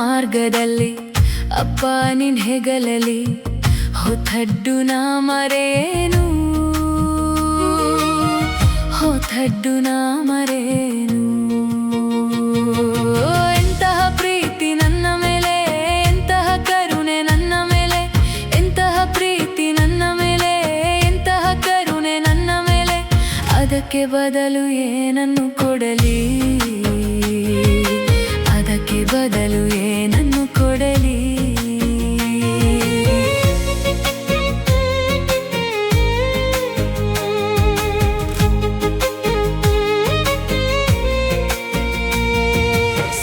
ಮಾರ್ಗದಲ್ಲಿ ಅಪ್ಪ ನಿನ್ ಹೆಗಲಲ್ಲಿ ಹೊತ್ತಡ್ಡು ನಾ ಮರೇನು ಹೊತ್ತಡ್ಡು ನಾ ಮರೇನು ಎಂತಹ ಪ್ರೀತಿ ನನ್ನ ಮೇಲೆ ಎಂತಹ ಕರುಣೆ ನನ್ನ ಮೇಲೆ ಎಂತಹ ಪ್ರೀತಿ ನನ್ನ ಮೇಲೆ ಎಂತಹ ಕರುಣೆ ನನ್ನ ಮೇಲೆ ಅದಕ್ಕೆ ಬದಲು ಏನನ್ನು ಕೊಡಲಿ ಅದಕ್ಕೆ ಬದಲು ಏನನ್ನು ಕೊಡಲಿ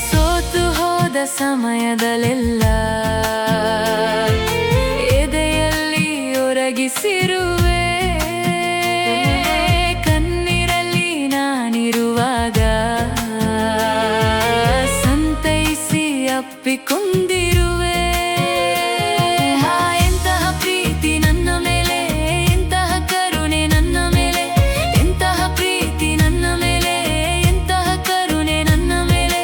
ಸೋತು ಹೋದ ಸಮಯದಲ್ಲೆಲ್ಲ ಎದೆಯಲ್ಲಿ ಒರಗಿಸಿರುವೆ ಕಣ್ಣೀರಲ್ಲಿ ನಾನಿರುವಾಗ ಅಪ್ಪಿಕೊಂಡಿರುವೆ ಎಂತಹ ಪ್ರೀತಿ ನನ್ನ ಮೇಲೆ ಎಂತಹ ಕರುಣೆ ನನ್ನ ಮೇಲೆ ಎಂತಹ ಪ್ರೀತಿ ನನ್ನ ಮೇಲೆ ಎಂತಹ ಕರುಣೆ ನನ್ನ ಮೇಲೆ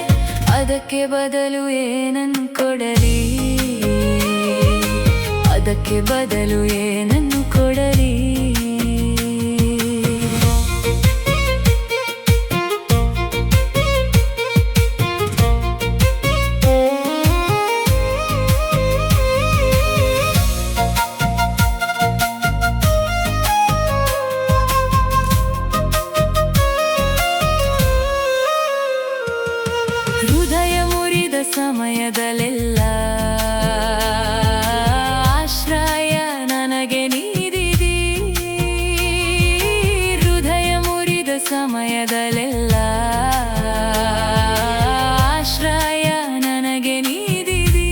ಅದಕ್ಕೆ ಬದಲು ಏನನ್ನು ಕೊಡಲಿ ಅದಕ್ಕೆ ಬದಲು ಏನನ್ನು ಕೊಡಲಿ ಹೃದಯ ಮುರಿದ ಸಮಯದಲ್ಲೆಲ್ಲ ಆಶ್ರಯ ನನಗೆ ನೀಡಿದಿ ಹೃದಯ ಮುರಿದ ಸಮಯದಲ್ಲೆಲ್ಲ ಆಶ್ರಯ ನನಗೆ ನೀಡಿದಿ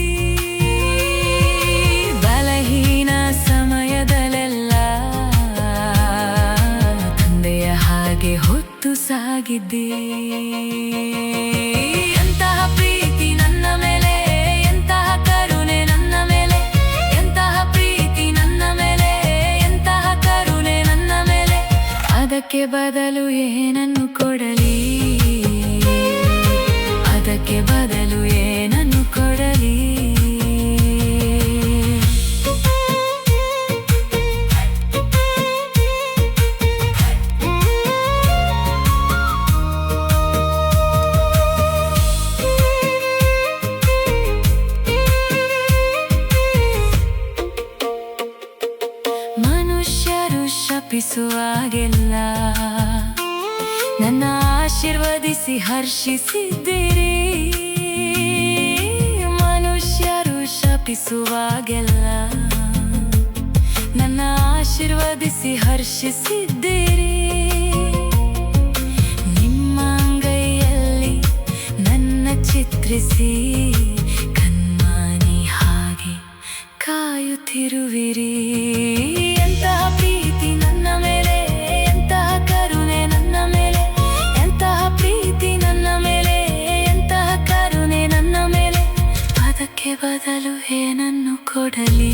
ಬಲಹೀನ ಸಮಯದಲ್ಲೆಲ್ಲ ತಂದೆಯ ಹಾಗೆ ಹೊತ್ತು ಸಾಗಿದ್ದಿ ಎಂತಹ ಪ್ರೀತಿ ನನ್ನ ಮೇಲೆ ಎಂತಹ ಕರುಣೆ ನನ್ನ ಮೇಲೆ ಎಂತಹ ಪ್ರೀತಿ ನನ್ನ ಮೇಲೆ ಎಂತಹ ಕರುಣೆ ನನ್ನ ಮೇಲೆ ಅದಕ್ಕೆ ಬದಲು ಏನನ್ನು ಕೊಡಲಿ ಅದಕ್ಕೆ ಬದಲು ಏನನ್ನು ಕೊಡಲಿ ಮನುಷ್ಯರು ಶಪಿಸುವಾಗೆಲ್ಲ ನನ್ನ ಆಶೀರ್ವದಿಸಿ ಹರ್ಷಿಸಿದ್ದೀರಿ ಮನುಷ್ಯರು ಶಪಿಸುವಾಗೆಲ್ಲ ನನ್ನ ಆಶೀರ್ವದಿಸಿ ಹರ್ಷಿಸಿದ್ದೀರಿ ನಿಮ್ಮ ಅಂಗೈಯಲ್ಲಿ ನನ್ನ ಚಿತ್ರಿಸಿ ಕಣ್ಮಣಿ ಹಾಗೆ ಕಾಯುತ್ತಿರುವಿರಿ ಎಂತಹ ಪ್ರೀತಿ ನನ್ನ ಮೇಲೆ ಎಂತಹ ಕರುಣೆ ನನ್ನ ಮೇಲೆ ಎಂತಹ ಪ್ರೀತಿ ನನ್ನ ಮೇಲೆ ಎಂತಹ ಕರುಣೆ ನನ್ನ ಮೇಲೆ ಅದಕ್ಕೆ ಬದಲು ಏನನ್ನು ಕೊಡಲಿ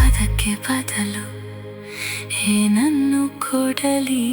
ಅದಕ್ಕೆ ಬದಲು ಏನನ್ನು ಕೊಡಲಿ